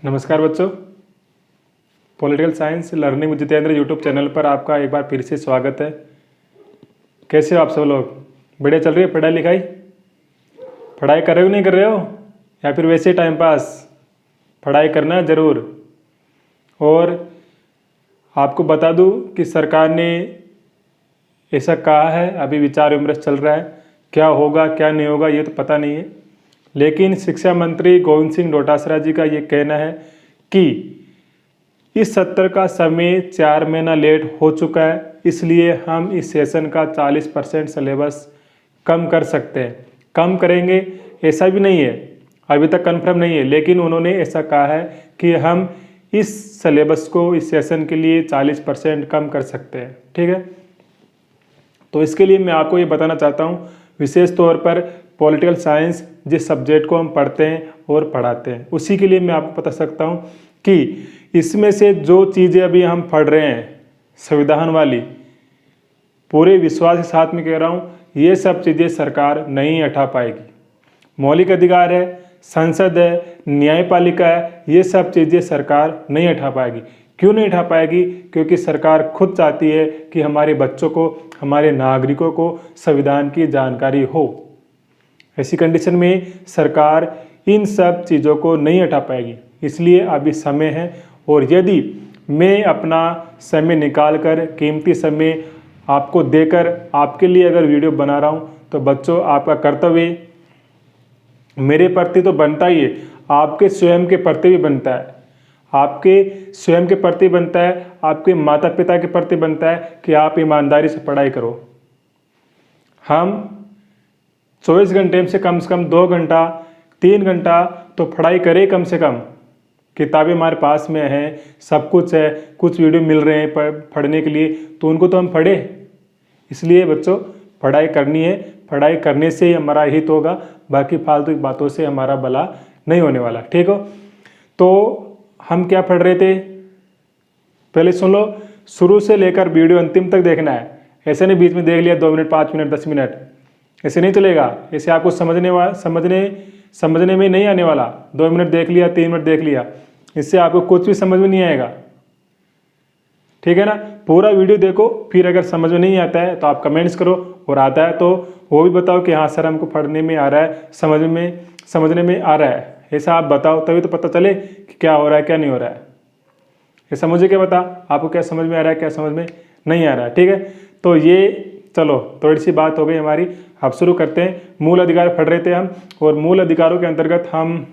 नमस्कार बच्चों, political science learning with Jitendra YouTube channel पर आपका एक बार फिर से स्वागत है। कैसे हो आप सब लोग? बढ़िया चल रही है पढ़ाई लिखाई? पढ़ाई कर रहे हो नहीं कर रहे हो, या फिर वैसे टाइम पास? पढ़ाई करना ज़रूर। और आपको बता दूं कि सरकार ने ऐसा कहा है, अभी विचार विमर्श चल रहा है, क्या होगा क्या नहीं होगा ये तो पता नहीं है, लेकिन शिक्षा मंत्री गोविंद सिंह डोटासरा जी का ये कहना है कि इस सत्र का समय 4 महीना लेट हो चुका है, इसलिए हम इस सेशन का 40% सिलेबस कम कर सकते हैं। कम करेंगे ऐसा भी नहीं है, अभी तक कंफर्म नहीं है, लेकिन उन्होंने ऐसा कहा है कि हम इस सिलेबस को इस सेशन के लिए 40% कम कर सकते हैं। ठीक है, तो इसके लिए मैं आपको ये बताना चाहता हूँ, विशेष तौर पर पॉलिटिकल साइंस जिस सब्जेक्ट को हम पढ़ते हैं और पढ़ाते हैं, उसी के लिए मैं आपको बता सकता हूँ कि इसमें से जो चीज़ें अभी हम पढ़ रहे हैं संविधान वाली, पूरे विश्वास के साथ में कह रहा हूँ, ये सब चीज़ें सरकार नहीं हटा पाएगी। मौलिक अधिकार है, संसद है, न्यायपालिका है, ये सब चीज़ें सरकार नहीं हटा पाएगी। क्यों नहीं उठा पाएगी? क्योंकि सरकार खुद चाहती है कि हमारे बच्चों को, हमारे नागरिकों को संविधान की जानकारी हो। ऐसी कंडीशन में सरकार इन सब चीज़ों को नहीं हटा पाएगी, इसलिए अभी समय है। और यदि मैं अपना समय निकाल कर, कीमती समय आपको देकर आपके लिए अगर वीडियो बना रहा हूँ, तो बच्चों आपका कर्तव्य मेरे प्रति तो बनता ही है, आपके स्वयं के प्रति भी बनता है। आपके स्वयं के प्रति बनता है, आपके माता पिता के प्रति बनता है कि आप ईमानदारी से पढ़ाई करो। हम 24 घंटे में से कम 2 घंटा 3 घंटा तो पढ़ाई करें कम से कम। किताबें हमारे पास में हैं, सब कुछ है, कुछ वीडियो मिल रहे हैं पढ़ने के लिए, तो उनको तो हम पढ़े। इसलिए बच्चों पढ़ाई करनी है, पढ़ाई करने से ही हमारा हित होगा, बाकी फालतू की बातों से हमारा भला नहीं होने वाला। ठीक हो, तो हम क्या पढ़ रहे थे पहले सुन लो, शुरू से लेकर वीडियो अंतिम तक देखना है। ऐसे नहीं बीच में देख लिया 2 मिनट 5 मिनट 10 मिनट, ऐसे नहीं चलेगा। ऐसे आपको समझने में नहीं आने वाला। 2 मिनट देख लिया, 3 मिनट देख लिया, इससे आपको कुछ भी समझ में नहीं आएगा। ठीक है ना, पूरा वीडियो देखो, फिर अगर समझ में नहीं आता है तो आप कमेंट्स करो, और आता है तो वो भी बताओ कि हाँ सर हमको पढ़ने में आ रहा है, समझने में आ रहा है। ऐसा आप बताओ, तभी तो पता चले कि क्या हो रहा है क्या नहीं हो रहा है। ऐसा मुझे क्या बता, आपको क्या समझ में आ रहा है क्या समझ में नहीं आ रहा है। ठीक है, तो ये चलो थोड़ी सी बात हो गई हमारी। अब शुरू करते हैं। मूल अधिकार पढ़ रहे थे हम, और मूल अधिकारों के अंतर्गत हम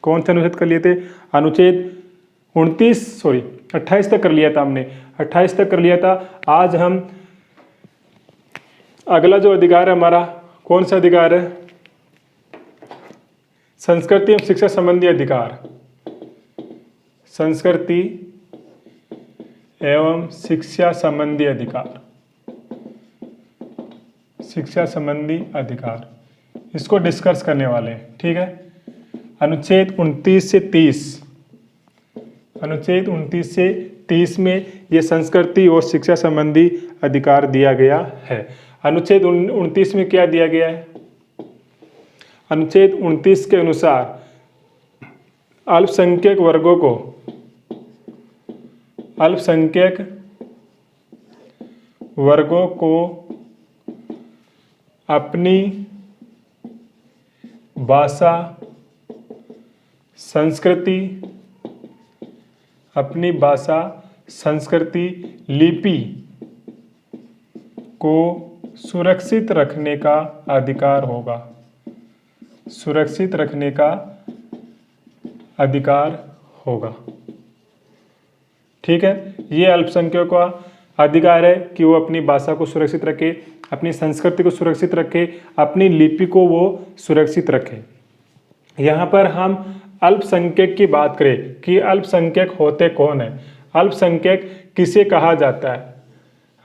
कौन से अनुच्छेद कर लिए थे? अनुच्छेद 28 तक कर लिया था हमने, 28 तक कर लिया था। आज हम अगला जो अधिकार है हमारा, कौन सा अधिकार है? संस्कृति एवं शिक्षा संबंधी अधिकार। संस्कृति एवं शिक्षा संबंधी अधिकार, शिक्षा संबंधी अधिकार, इसको डिस्कस करने वाले हैं। ठीक है, अनुच्छेद 29 से 30, अनुच्छेद 29 से 30 में ये संस्कृति और शिक्षा संबंधी अधिकार दिया गया है। अनुच्छेद 29 में क्या दिया गया है? अनुच्छेद 29 के अनुसार अल्पसंख्यक वर्गों को, अल्पसंख्यक वर्गों को अपनी भाषा, संस्कृति, अपनी भाषा, संस्कृति, लिपि को सुरक्षित रखने का अधिकार होगा। सुरक्षित रखने का अधिकार होगा। ठीक है, ये अल्पसंख्यकों का अधिकार है कि वो अपनी भाषा को सुरक्षित रखे, अपनी संस्कृति को सुरक्षित रखे, अपनी लिपि को वो सुरक्षित रखे। यहाँ पर हम अल्पसंख्यक की बात करें कि अल्पसंख्यक होते कौन है, अल्पसंख्यक किसे कहा जाता है,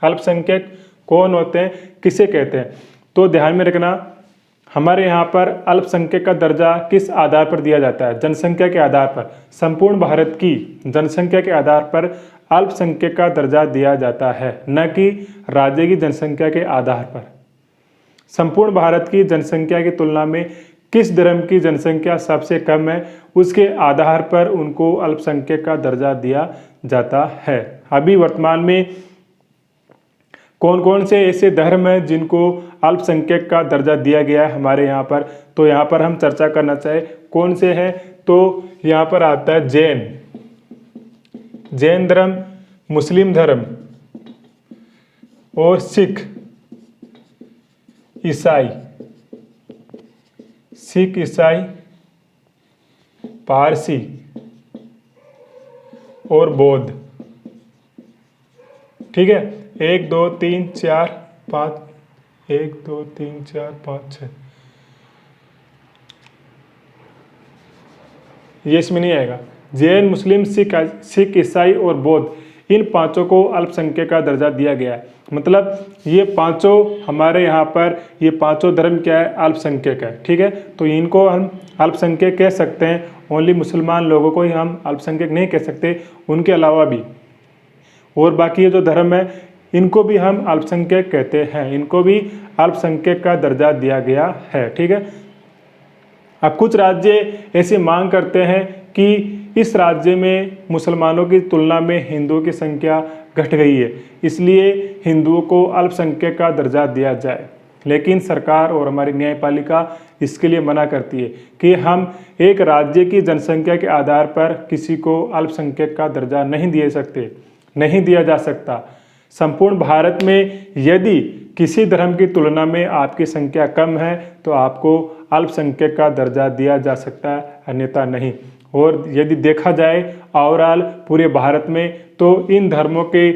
अल्पसंख्यक कौन होते हैं, किसे कहते हैं, तो ध्यान में रखना। हमारे यहाँ पर अल्पसंख्यक का दर्जा किस आधार पर दिया जाता है? जनसंख्या के आधार पर। संपूर्ण भारत की जनसंख्या के आधार पर अल्पसंख्यक का दर्जा दिया जाता है, न कि राज्य की जनसंख्या के आधार पर। संपूर्ण भारत की जनसंख्या की तुलना में किस धर्म की जनसंख्या सबसे कम है उसके आधार पर उनको अल्पसंख्यक का दर्जा दिया जाता है। अभी वर्तमान में कौन कौन से ऐसे धर्म हैं जिनको अल्पसंख्यक का दर्जा दिया गया है हमारे यहाँ पर, तो यहाँ पर हम चर्चा करना चाहे कौन से हैं, तो यहाँ पर आता है जैन धर्म, मुस्लिम धर्म और सिख ईसाई, पारसी और बौद्ध। ठीक है, 1 2 3 4 5, 1 2 3 4 5 6, ये इसमें नहीं आएगा। जैन, मुस्लिम, सिख, ईसाई और बौद्ध, इन पांचों को अल्पसंख्यक का दर्जा दिया गया है। मतलब ये पांचों हमारे यहाँ पर, ये पांचों धर्म क्या है, अल्पसंख्यक है। ठीक है, तो इनको हम अल्पसंख्यक कह सकते हैं। ओनली मुसलमान लोगों को ही हम अल्पसंख्यक नहीं कह सकते, उनके अलावा भी और बाकी ये जो धर्म है इनको भी हम अल्पसंख्यक कहते हैं, इनको भी अल्पसंख्यक का दर्जा दिया गया है। ठीक है, अब कुछ राज्य ऐसी मांग करते हैं कि इस राज्य में मुसलमानों की तुलना में हिंदुओं की संख्या घट गई है, इसलिए हिंदुओं को अल्पसंख्यक का दर्जा दिया जाए। लेकिन सरकार और हमारी न्यायपालिका इसके लिए मना करती है कि हम एक राज्य की जनसंख्या के आधार पर किसी को अल्पसंख्यक का दर्जा नहीं दिया जा सकता। संपूर्ण भारत में यदि किसी धर्म की तुलना में आपकी संख्या कम है तो आपको अल्पसंख्यक का दर्जा दिया जा सकता है, अन्यथा नहीं। और यदि देखा जाए ओवरऑल पूरे भारत में, तो इन धर्मों की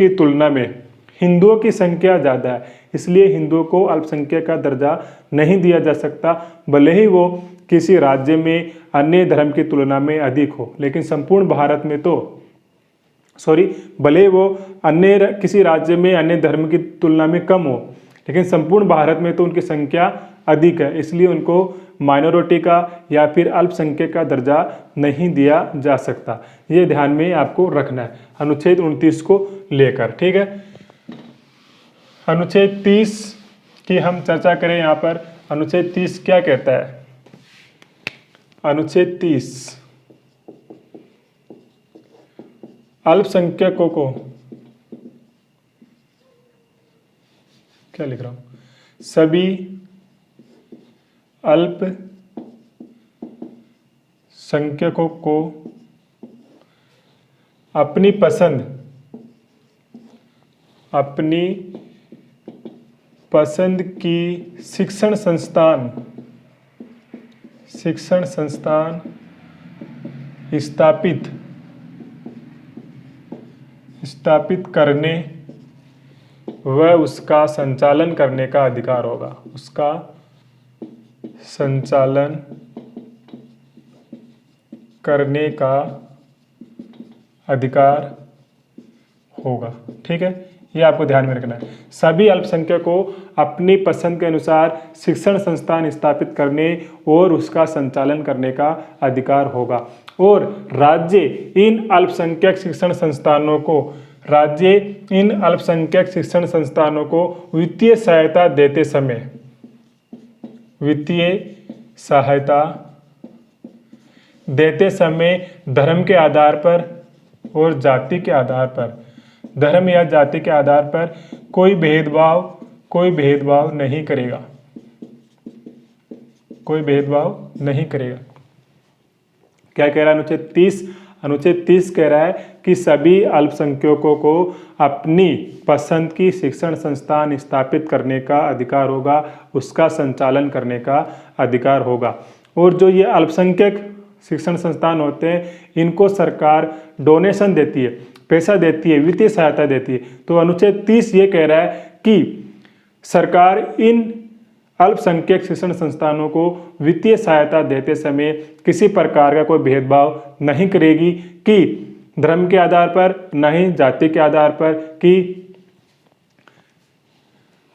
तुलना में हिंदुओं की संख्या ज़्यादा है, इसलिए हिंदुओं को अल्पसंख्यक का दर्जा नहीं दिया जा सकता, भले ही वो किसी राज्य में अन्य धर्म की तुलना में अधिक हो। लेकिन संपूर्ण भारत में तो भले वो किसी राज्य में अन्य धर्म की तुलना में कम हो, लेकिन संपूर्ण भारत में तो उनकी संख्या अधिक है, इसलिए उनको माइनॉरिटी का या फिर अल्पसंख्यक का दर्जा नहीं दिया जा सकता। ये ध्यान में आपको रखना है अनुच्छेद 29 को लेकर। ठीक है, अनुच्छेद 30 की हम चर्चा करें। यहाँ पर अनुच्छेद 30 क्या कहता है? अनुच्छेद 30 अल्पसंख्यकों को, क्या लिख रहा हूं, सभी अल्पसंख्यकों को अपनी पसंद की शिक्षण संस्थान स्थापित करने व उसका संचालन करने का अधिकार होगा। उसका संचालन करने का अधिकार होगा। ठीक है, ये आपको ध्यान में रखना है। सभी अल्पसंख्यकों को अपनी पसंद के अनुसार शिक्षण संस्थान स्थापित करने और उसका संचालन करने का अधिकार होगा। और राज्य इन अल्पसंख्यक शिक्षण संस्थानों को वित्तीय सहायता देते समय धर्म के आधार पर और जाति के आधार पर, धर्म या जाति के आधार पर कोई भेदभाव नहीं करेगा। क्या कह रहा है अनुच्छेद 30? अनुच्छेद 30 कह रहा है कि सभी अल्पसंख्यकों को अपनी पसंद की शिक्षण संस्थान स्थापित करने का अधिकार होगा, उसका संचालन करने का अधिकार होगा। और जो ये अल्पसंख्यक शिक्षण संस्थान होते हैं, इनको सरकार डोनेशन देती है, पैसा देती है, वित्तीय सहायता देती है। तो अनुच्छेद 30 ये कह रहा है कि सरकार इन अल्पसंख्यक शिक्षण संस्थानों को वित्तीय सहायता देते समय किसी प्रकार का कोई भेदभाव नहीं करेगी, कि धर्म के आधार पर, न ही जाति के आधार पर,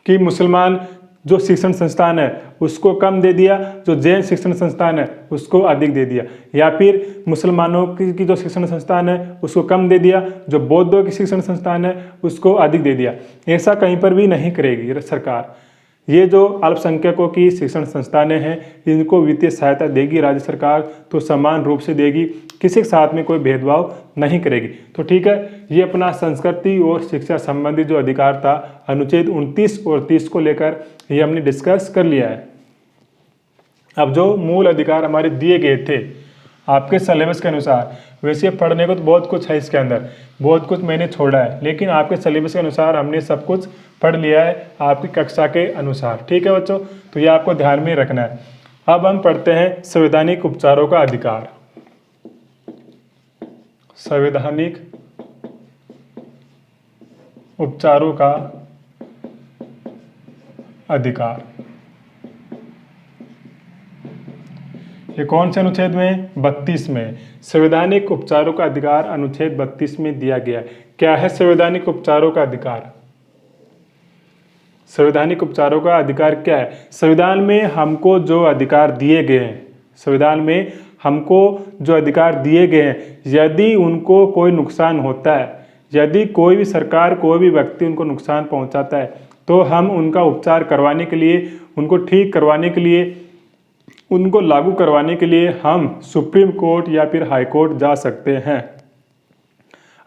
कि मुसलमान जो शिक्षण संस्थान है उसको कम दे दिया, जो जैन शिक्षण संस्थान है उसको अधिक दे दिया, या फिर मुसलमानों की जो शिक्षण संस्थान है उसको कम दे दिया, जो बौद्धों की शिक्षण संस्थान है उसको अधिक दे दिया। ऐसा कहीं पर भी नहीं करेगी सरकार। ये जो अल्पसंख्यकों की शिक्षण संस्थानें हैं इनको वित्तीय सहायता देगी राज्य सरकार, तो समान रूप से देगी, किसी के साथ में कोई भेदभाव नहीं करेगी। तो ठीक है, ये अपना संस्कृति और शिक्षा संबंधी जो अधिकार था अनुच्छेद 29 और 30 को लेकर ये हमने डिस्कस कर लिया है। अब जो मूल अधिकार हमारे दिए गए थे आपके सिलेबस के अनुसार, वैसे पढ़ने को तो बहुत कुछ है इसके अंदर, बहुत कुछ मैंने छोड़ा है, लेकिन आपके सिलेबस के अनुसार हमने सब कुछ पढ़ लिया है आपकी कक्षा के अनुसार। ठीक है बच्चों, तो ये आपको ध्यान में रखना है। अब हम पढ़ते हैं संवैधानिक उपचारों का अधिकार। संवैधानिक उपचारों का अधिकार, ये कौन से अनुच्छेद में? 32 में। संवैधानिक उपचारों का अधिकार अनुच्छेद 32 में दिया गया है। क्या है संवैधानिक उपचारों का अधिकार? संवैधानिक उपचारों का अधिकार क्या है? संविधान में हमको जो अधिकार दिए गए हैं, संविधान में हमको जो अधिकार दिए गए हैं, यदि उनको कोई नुकसान होता है, यदि कोई भी सरकार, कोई भी व्यक्ति उनको नुकसान पहुंचाता है, तो हम उनका उपचार करवाने के लिए, उनको ठीक करवाने के लिए, उनको लागू करवाने के लिए हम सुप्रीम कोर्ट या फिर हाई कोर्ट जा सकते हैं।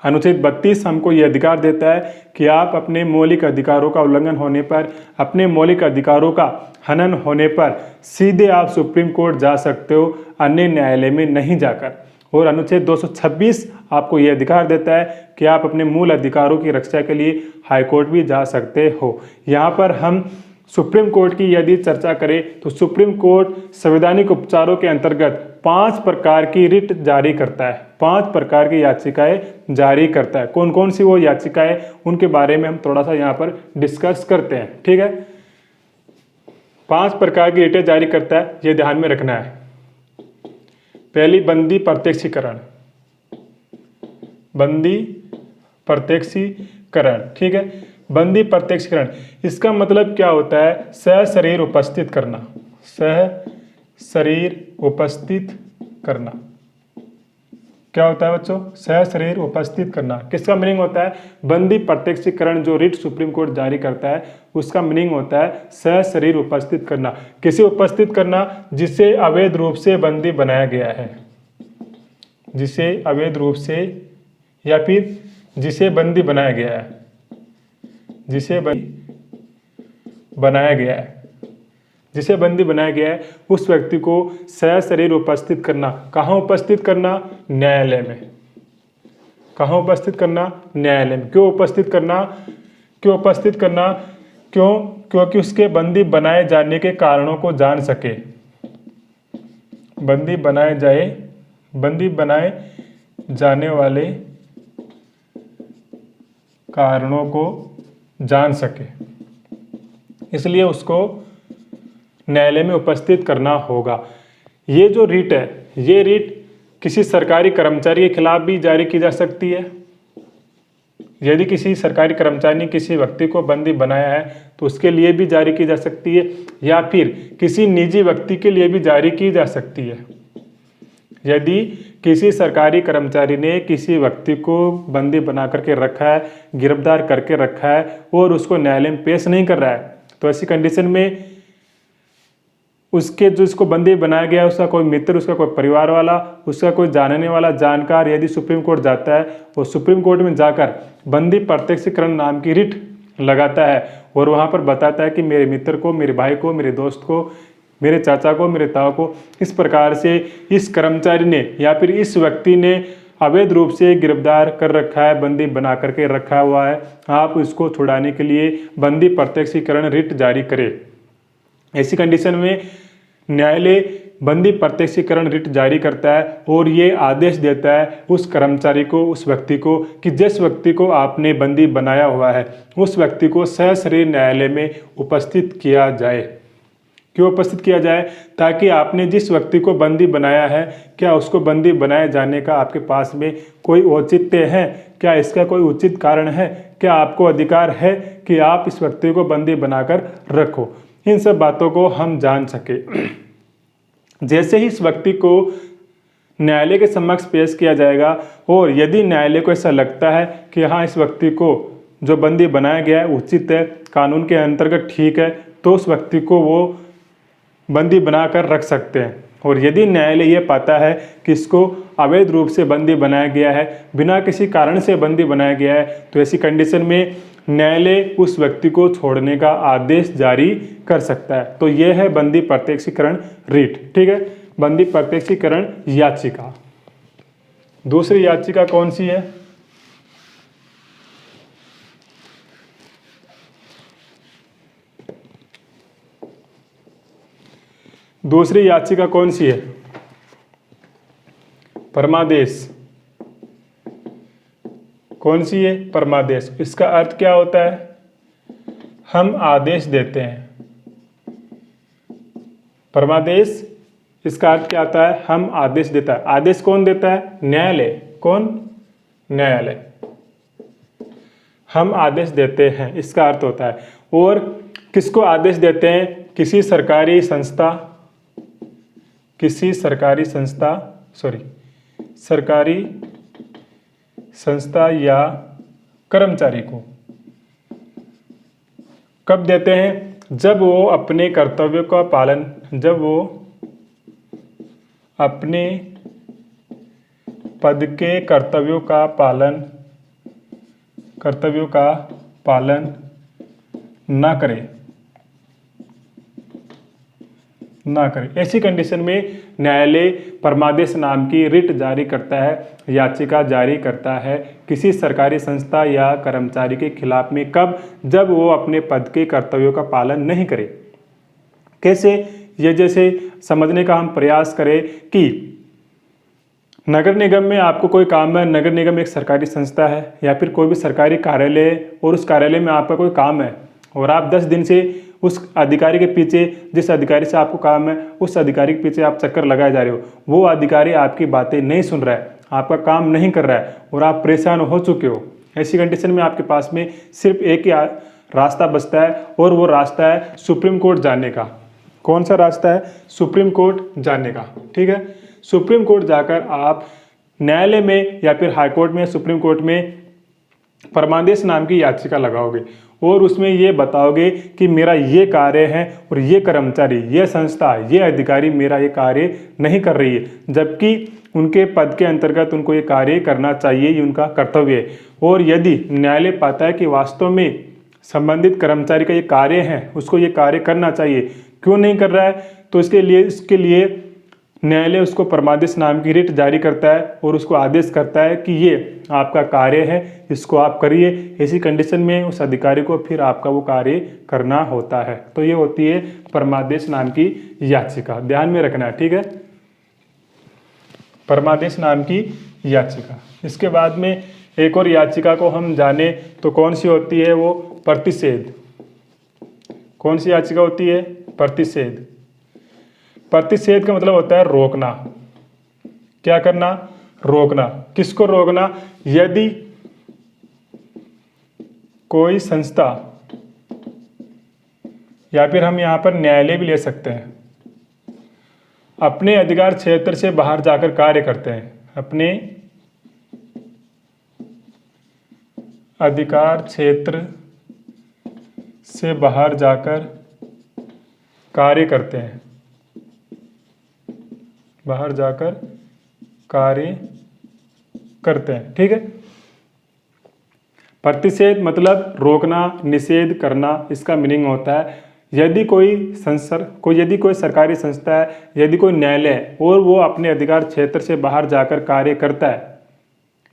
अनुच्छेद 32 हमको ये अधिकार देता है कि आप अपने मौलिक अधिकारों का उल्लंघन होने पर, अपने मौलिक अधिकारों का हनन होने पर सीधे आप सुप्रीम कोर्ट जा सकते हो, अन्य न्यायालय में नहीं जाकर। और अनुच्छेद 226 आपको ये अधिकार देता है कि आप अपने मूल अधिकारों की रक्षा के लिए हाई कोर्ट भी जा सकते हो। यहाँ पर हम सुप्रीम कोर्ट की यदि चर्चा करें तो सुप्रीम कोर्ट संवैधानिक उपचारों के अंतर्गत 5 प्रकार की रिट जारी करता है, 5 प्रकार की याचिकाएं जारी करता है। कौन कौन सी वो याचिकाएं, उनके बारे में हम थोड़ा सा यहाँ पर डिस्कस करते हैं। ठीक है, 5 प्रकार की रिटें जारी करता है, ये ध्यान में रखना है। पहली, बंदी प्रत्यक्षीकरण, बंदी प्रत्यक्षीकरण। ठीक है, बंदी प्रत्यक्षीकरण, इसका मतलब क्या होता है? सशरीर उपस्थित करना, सशरीर उपस्थित करना। क्या होता है बच्चों? सशरीर उपस्थित करना। किसका मीनिंग होता है? बंदी प्रत्यक्षीकरण जो रिट सुप्रीम कोर्ट जारी करता है उसका मीनिंग होता है सशरीर उपस्थित करना। किसे उपस्थित करना? जिसे अवैध रूप से बंदी बनाया गया है, जिसे अवैध रूप से या फिर जिसे बंदी बनाया गया है, जिसे बनाया गया है, जिसे बंदी बनाया गया है, उस व्यक्ति को सशरीर उपस्थित करना। कहाँ उपस्थित करना? न्यायालय में। कहाँ उपस्थित करना? न्यायालय में। क्यों उपस्थित करना? क्यों उपस्थित करना? क्यों? क्योंकि उसके बंदी बनाए जाने के कारणों को जान सके, बंदी बनाए जाने वाले कारणों को जान सके, इसलिए उसको न्यायालय में उपस्थित करना होगा। ये जो रिट है, ये रिट किसी सरकारी कर्मचारी के खिलाफ भी जारी की जा सकती है। यदि किसी सरकारी कर्मचारी ने किसी व्यक्ति को बंदी बनाया है तो उसके लिए भी जारी की जा सकती है, या फिर किसी निजी व्यक्ति के लिए भी जारी की जा सकती है। यदि किसी सरकारी कर्मचारी ने किसी व्यक्ति को बंदी बना करके रखा है, गिरफ्तार करके रखा है और उसको न्यायालय में पेश नहीं कर रहा है, तो ऐसी कंडीशन में उसके जो इसको बंदी बनाया गया है उसका कोई मित्र, उसका कोई परिवार वाला, उसका कोई जानने वाला जानकार यदि सुप्रीम कोर्ट जाता है और सुप्रीम कोर्ट में जाकर बंदी प्रत्यक्षीकरण नाम की रिट लगाता है और वहाँ पर बताता है कि मेरे मित्र को, मेरे भाई को, मेरे दोस्त को, मेरे चाचा को, मेरे ताऊ को इस प्रकार से इस कर्मचारी ने या फिर इस व्यक्ति ने अवैध रूप से गिरफ्तार कर रखा है, बंदी बना करके रखा हुआ है, आप इसको छुड़ाने के लिए बंदी प्रत्यक्षीकरण रिट जारी करें। ऐसी कंडीशन में न्यायालय बंदी प्रत्यक्षीकरण रिट जारी करता है और ये आदेश देता है उस कर्मचारी को, उस व्यक्ति को कि जिस व्यक्ति को आपने बंदी बनाया हुआ है उस व्यक्ति को सशरीर न्यायालय में उपस्थित किया जाए। क्यों उपस्थित किया जाए? ताकि आपने जिस व्यक्ति को बंदी बनाया है, क्या उसको बंदी बनाए जाने का आपके पास में कोई औचित्य है? क्या इसका कोई उचित कारण है? क्या आपको अधिकार है कि आप इस व्यक्ति को बंदी बनाकर रखो? इन सब बातों को हम जान सके। जैसे ही इस व्यक्ति को न्यायालय के समक्ष पेश किया जाएगा और यदि न्यायालय को ऐसा लगता है कि हाँ, इस व्यक्ति को जो बंदी बनाया गया है उचित है, कानून के अंतर्गत ठीक है, तो उस व्यक्ति को वो बंदी बनाकर रख सकते हैं। और यदि न्यायालय ये पाता है कि इसको अवैध रूप से बंदी बनाया गया है, बिना किसी कारण से बंदी बनाया गया है, तो ऐसी कंडीशन में न्यायालय उस व्यक्ति को छोड़ने का आदेश जारी कर सकता है। तो यह है बंदी प्रत्यक्षीकरण रीट। ठीक है, बंदी प्रत्यक्षीकरण याचिका। दूसरी याचिका कौन सी है? दूसरी याचिका कौन सी है? परमादेश। कौन सी है? परमादेश। इसका अर्थ क्या होता है? हम आदेश देते हैं। परमादेश, इसका अर्थ क्या होता है? हम आदेश देता है। आदेश कौन देता है? न्यायालय। कौन? न्यायालय। हम आदेश देते हैं, इसका अर्थ होता है। और किसको आदेश देते हैं? किसी सरकारी संस्था, सरकारी संस्था या कर्मचारी को। कब देते हैं? जब वो अपने कर्तव्यों का पालन, जब वो अपने पद के कर्तव्यों का पालन ना करे। ऐसी कंडीशन में न्यायालय परमादेश नाम की रिट जारी करता है, याचिका जारी करता है किसी सरकारी संस्था या कर्मचारी के खिलाफ में। कब? जब वो अपने पद के कर्तव्यों का पालन नहीं करे। कैसे? ये जैसे समझने का हम प्रयास करें कि नगर निगम में आपको कोई काम है, नगर निगम एक सरकारी संस्था है या फिर कोई भी सरकारी कार्यालय है, और उस कार्यालय में आपका कोई काम है और आप 10 दिन से उस अधिकारी के पीछे, जिस अधिकारी से आपको काम है, उस अधिकारी के पीछे आप चक्कर लगाए जा रहे हो। वो अधिकारी आपकी बातें नहीं सुन रहा है, आपका काम नहीं कर रहा है और आप परेशान हो चुके हो। ऐसी कंडीशन में आपके पास में सिर्फ एक ही रास्ता बचता है, और वो रास्ता है सुप्रीम कोर्ट जाने का। कौन सा रास्ता है? सुप्रीम कोर्ट जाने का। ठीक है, सुप्रीम कोर्ट जाकर आप न्यायालय में या फिर हाई कोर्ट में, सुप्रीम कोर्ट में परमादेश नाम की याचिका लगाओगे और उसमें ये बताओगे कि मेरा ये कार्य है और ये कर्मचारी, ये संस्था, ये अधिकारी मेरा ये कार्य नहीं कर रही है, जबकि उनके पद के अंतर्गत उनको ये कार्य करना चाहिए, ये उनका कर्तव्य है। और यदि न्यायालय पाता है कि वास्तव में संबंधित कर्मचारी का ये कार्य है, उसको ये कार्य करना चाहिए, क्यों नहीं कर रहा है, तो इसके लिए न्यायालय उसको परमादेश नाम की रिट जारी करता है और उसको आदेश करता है कि ये आपका कार्य है, इसको आप करिए। ऐसी कंडीशन में उस अधिकारी को फिर आपका वो कार्य करना होता है। तो ये होती है परमादेश नाम की याचिका, ध्यान में रखना है। ठीक है, परमादेश नाम की याचिका। इसके बाद में एक और याचिका को हम जाने तो कौन सी होती है? वो प्रतिषेध। कौन सी याचिका होती है? प्रतिषेध। प्रतिषेध का मतलब होता है रोकना। क्या करना? रोकना। किसको रोकना? यदि कोई संस्था, या फिर हम यहां पर न्यायालय भी ले सकते हैं, अपने अधिकार क्षेत्र से बाहर जाकर कार्य करते हैं, अपने अधिकार क्षेत्र से बाहर जाकर कार्य करते हैं, बाहर जाकर कार्य करते हैं। ठीक है, प्रतिषेध मतलब रोकना, निषेध करना, इसका मीनिंग होता है यदि कोई सरकारी संस्था है, यदि कोई न्यायालय है और वो अपने अधिकार क्षेत्र से बाहर जाकर कार्य करता है,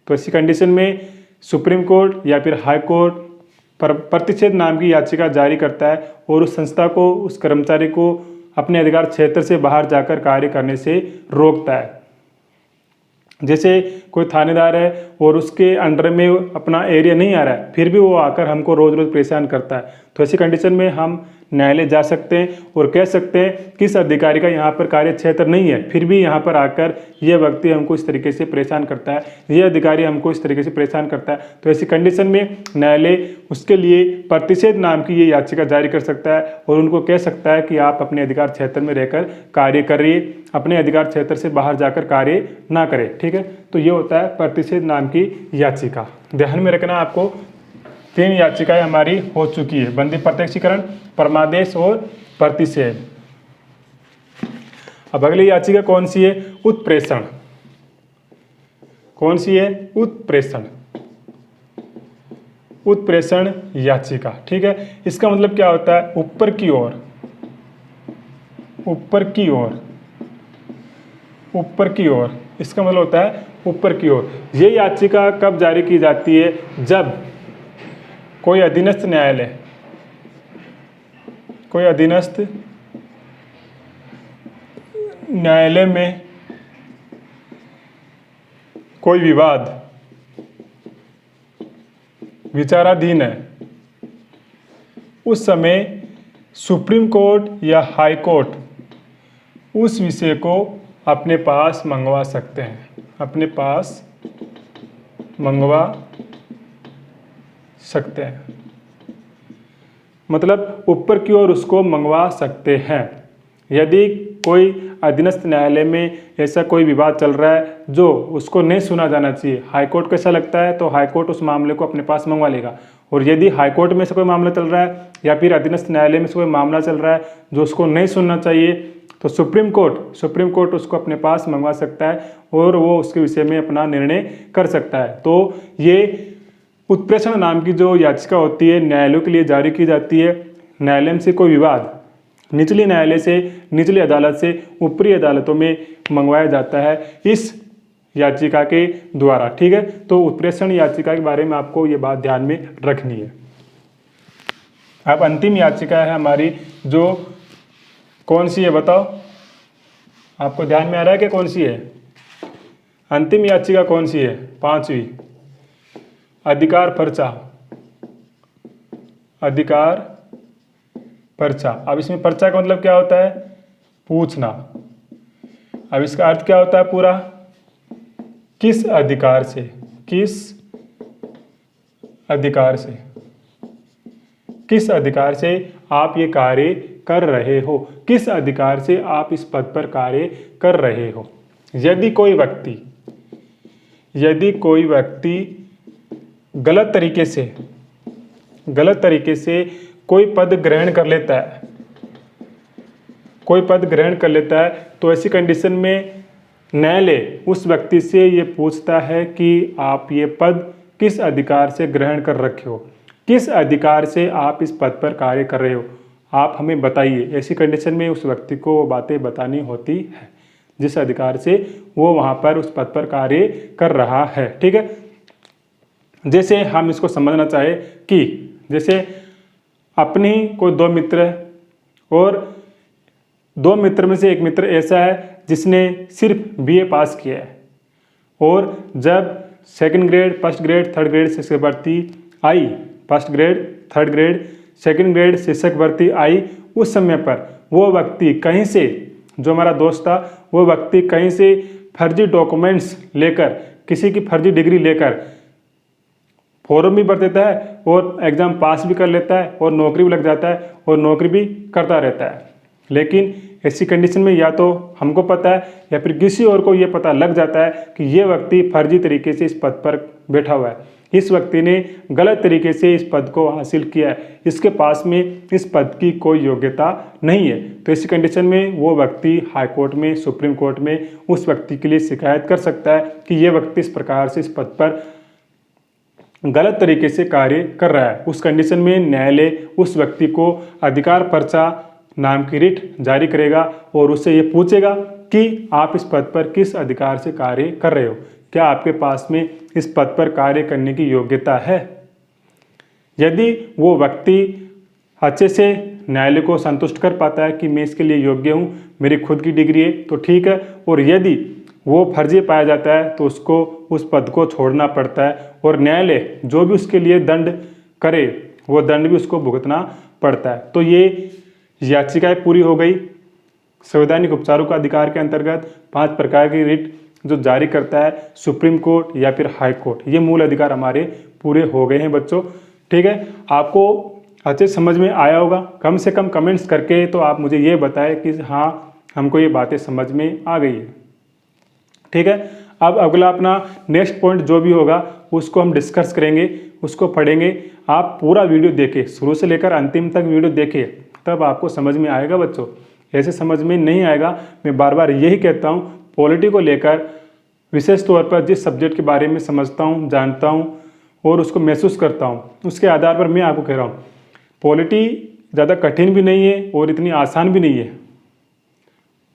तो ऐसी कंडीशन में सुप्रीम कोर्ट या फिर हाई कोर्ट प्रतिषेध नाम की याचिका जारी करता है और उस संस्था को, उस कर्मचारी को अपने अधिकार क्षेत्र से बाहर जाकर कार्य करने से रोकता है। जैसे कोई थानेदार है और उसके अंडर में अपना एरिया नहीं आ रहा है, फिर भी वो आकर हमको रोज रोज परेशान करता है, तो ऐसी कंडीशन में हम न्यायालय जा सकते हैं और कह सकते हैं कि इस अधिकारी का यहाँ पर कार्य क्षेत्र नहीं है, फिर भी यहाँ पर आकर ये व्यक्ति हमको इस तरीके से परेशान करता है, ये अधिकारी हमको इस तरीके से परेशान करता है। तो ऐसी कंडीशन में न्यायालय उसके लिए प्रतिषेध नाम की ये याचिका जारी कर सकता है और उनको कह सकता है कि आप अपने अधिकार क्षेत्र में रहकर कार्य करिए, अपने अधिकार क्षेत्र से बाहर जाकर कार्य ना करें। ठीक है, तो ये होता है प्रतिषेध नाम की याचिका। ध्यान में रखना आपको, 3 याचिकाएं हमारी हो चुकी है, बंदी प्रत्यक्षीकरण, परमादेश और प्रतिषेध। अब अगली याचिका कौन सी है? उत्प्रेषण। कौन सी है? उत्प्रेषण। उत्प्रेषण याचिका, ठीक है। इसका मतलब क्या होता है? ऊपर की ओर, ऊपर की ओर, ऊपर की ओर, इसका मतलब होता है ऊपर की ओर। ये याचिका कब जारी की जाती है? जब कोई अधीनस्थ न्यायालय, कोई अधीनस्थ न्यायालय में कोई विवाद विचाराधीन है, उस समय सुप्रीम कोर्ट या हाई कोर्ट उस विषय को अपने पास मंगवा सकते हैं, अपने पास मंगवा सकते हैं। मतलब ऊपर की ओर उसको मंगवा सकते हैं। यदि कोई अधीनस्थ न्यायालय में ऐसा कोई विवाद चल रहा है जो उसको नहीं सुना जाना चाहिए, हाईकोर्ट को ऐसा लगता है तो हाईकोर्ट उस मामले को अपने पास मंगवा लेगा। और यदि हाईकोर्ट में से कोई मामला चल रहा है या फिर अधीनस्थ न्यायालय में से कोई मामला चल रहा है जो उसको नहीं सुनना चाहिए, तो सुप्रीम कोर्ट उसको अपने पास मंगवा सकता है और वो उसके विषय में अपना निर्णय कर सकता है। तो ये उत्प्रेषण नाम की जो याचिका होती है न्यायालयों के लिए जारी की जाती है। न्यायालय से कोई विवाद निचले न्यायालय से, निचली अदालत से ऊपरी अदालतों में मंगवाया जाता है इस याचिका के द्वारा, ठीक है। तो उत्प्रेषण याचिका के बारे में आपको ये बात ध्यान में रखनी है। अब अंतिम याचिका है हमारी, जो कौन सी है बताओ? आपको ध्यान में आ रहा है कि कौन सी है? अंतिम याचिका कौन सी है? 5वीं, अधिकार पर्चा। अधिकार पर्चा। अब इसमें पर्चा का मतलब क्या होता है? पूछना। अब इसका अर्थ क्या होता है पूरा? किस अधिकार से, किस अधिकार से, किस अधिकार से आप ये कार्य कर रहे हो, किस अधिकार से आप इस पद पर कार्य कर रहे हो। यदि कोई व्यक्ति गलत तरीके से कोई पद ग्रहण कर लेता है, कोई पद ग्रहण कर लेता है, तो ऐसी कंडीशन में न्यायालय उस व्यक्ति से ये पूछता है कि आप ये पद किस अधिकार से ग्रहण कर रखे हो, किस अधिकार से आप इस पद पर कार्य कर रहे हो, आप हमें बताइए। ऐसी कंडीशन में उस व्यक्ति को वो बातें बतानी होती है जिस अधिकार से वो वहाँ पर उस पद पर कार्य कर रहा है, ठीक है। जैसे हम इसको समझना चाहे कि जैसे अपने ही कोई 2 मित्र है और 2 मित्र में से एक मित्र ऐसा है जिसने सिर्फ BA पास किया है, और जब 2nd grade, 1st grade, 3rd grade शिक्षक भर्ती आई, 1st grade, 3rd grade, 2nd grade शिक्षक भर्ती आई, उस समय पर वो व्यक्ति कहीं से, जो हमारा दोस्त था, वो व्यक्ति कहीं से फर्जी डॉक्यूमेंट्स लेकर, किसी की फर्जी डिग्री लेकर फॉर्म भी भर देता है और एग्ज़ाम पास भी कर लेता है और नौकरी भी लग जाता है और नौकरी भी करता रहता है। लेकिन ऐसी कंडीशन में या तो हमको पता है या फिर किसी और को ये पता लग जाता है कि ये व्यक्ति फर्जी तरीके से इस पद पर बैठा हुआ है, इस व्यक्ति ने गलत तरीके से इस पद को हासिल किया है, इसके पास में इस पद की कोई योग्यता नहीं है। तो ऐसी कंडीशन में वो व्यक्ति हाई कोर्ट में, सुप्रीम कोर्ट में उस व्यक्ति के लिए शिकायत कर सकता है कि ये व्यक्ति इस प्रकार से इस पद पर गलत तरीके से कार्य कर रहा है। उस कंडीशन में न्यायालय उस व्यक्ति को अधिकार पर्चा नाम की रिट जारी करेगा और उससे ये पूछेगा कि आप इस पद पर किस अधिकार से कार्य कर रहे हो, क्या आपके पास में इस पद पर कार्य करने की योग्यता है। यदि वो व्यक्ति अच्छे से न्यायालय को संतुष्ट कर पाता है कि मैं इसके लिए योग्य हूँ, मेरी खुद की डिग्री है, तो ठीक है। और यदि वो फर्जी पाया जाता है तो उसको उस पद को छोड़ना पड़ता है और न्यायालय जो भी उसके लिए दंड करे वो दंड भी उसको भुगतना पड़ता है। तो ये याचिकाएं पूरी हो गई। संवैधानिक उपचारों का अधिकार के अंतर्गत 5 प्रकार की रिट जो जारी करता है सुप्रीम कोर्ट या फिर हाई कोर्ट, ये मूल अधिकार हमारे पूरे हो गए हैं बच्चों, ठीक है। आपको अच्छे समझ में आया होगा। कम से कम कमेंट्स करके तो आप मुझे ये बताएं कि हाँ हमको ये बातें समझ में आ गई है, ठीक है। अब अगला अपना नेक्स्ट पॉइंट जो भी होगा उसको हम डिस्कस करेंगे, उसको पढ़ेंगे। आप पूरा वीडियो देखें, शुरू से लेकर अंतिम तक वीडियो देखें, तब आपको समझ में आएगा बच्चों। ऐसे समझ में नहीं आएगा। मैं बार बार यही कहता हूँ, पॉलिटी को लेकर विशेष तौर पर जिस सब्जेक्ट के बारे में समझता हूँ, जानता हूँ और उसको महसूस करता हूँ, उसके आधार पर मैं आपको कह रहा हूँ पॉलिटी ज़्यादा कठिन भी नहीं है और इतनी आसान भी नहीं है।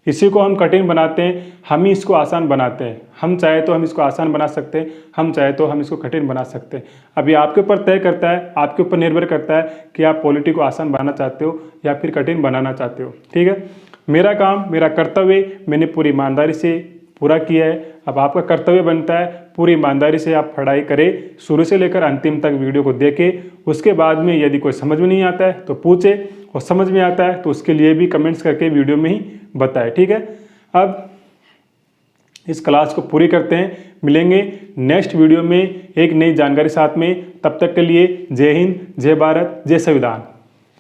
इसी को हम कठिन बनाते हैं, हम ही इसको आसान बनाते हैं। हम चाहे तो हम इसको आसान बना सकते हैं, हम चाहे तो हम इसको कठिन बना सकते हैं। अभी आपके ऊपर तय करता है, आपके ऊपर निर्भर करता है कि आप पॉलिटी को आसान बनाना चाहते हो या फिर कठिन बनाना चाहते हो। ठीक है, मेरा काम, मेरा कर्तव्य मैंने पूरी ईमानदारी से पूरा किया है। अब आपका कर्तव्य बनता है पूरी ईमानदारी से आप पढ़ाई करें, शुरू से लेकर अंतिम तक वीडियो को देखें। उसके बाद में यदि कोई समझ में नहीं आता है तो पूछे, और समझ में आता है तो उसके लिए भी कमेंट्स करके वीडियो में ही बताएं। ठीक है, अब इस क्लास को पूरी करते हैं, मिलेंगे नेक्स्ट वीडियो में एक नई जानकारी साथ में। तब तक के लिए जय हिंद, जय भारत, जय संविधान।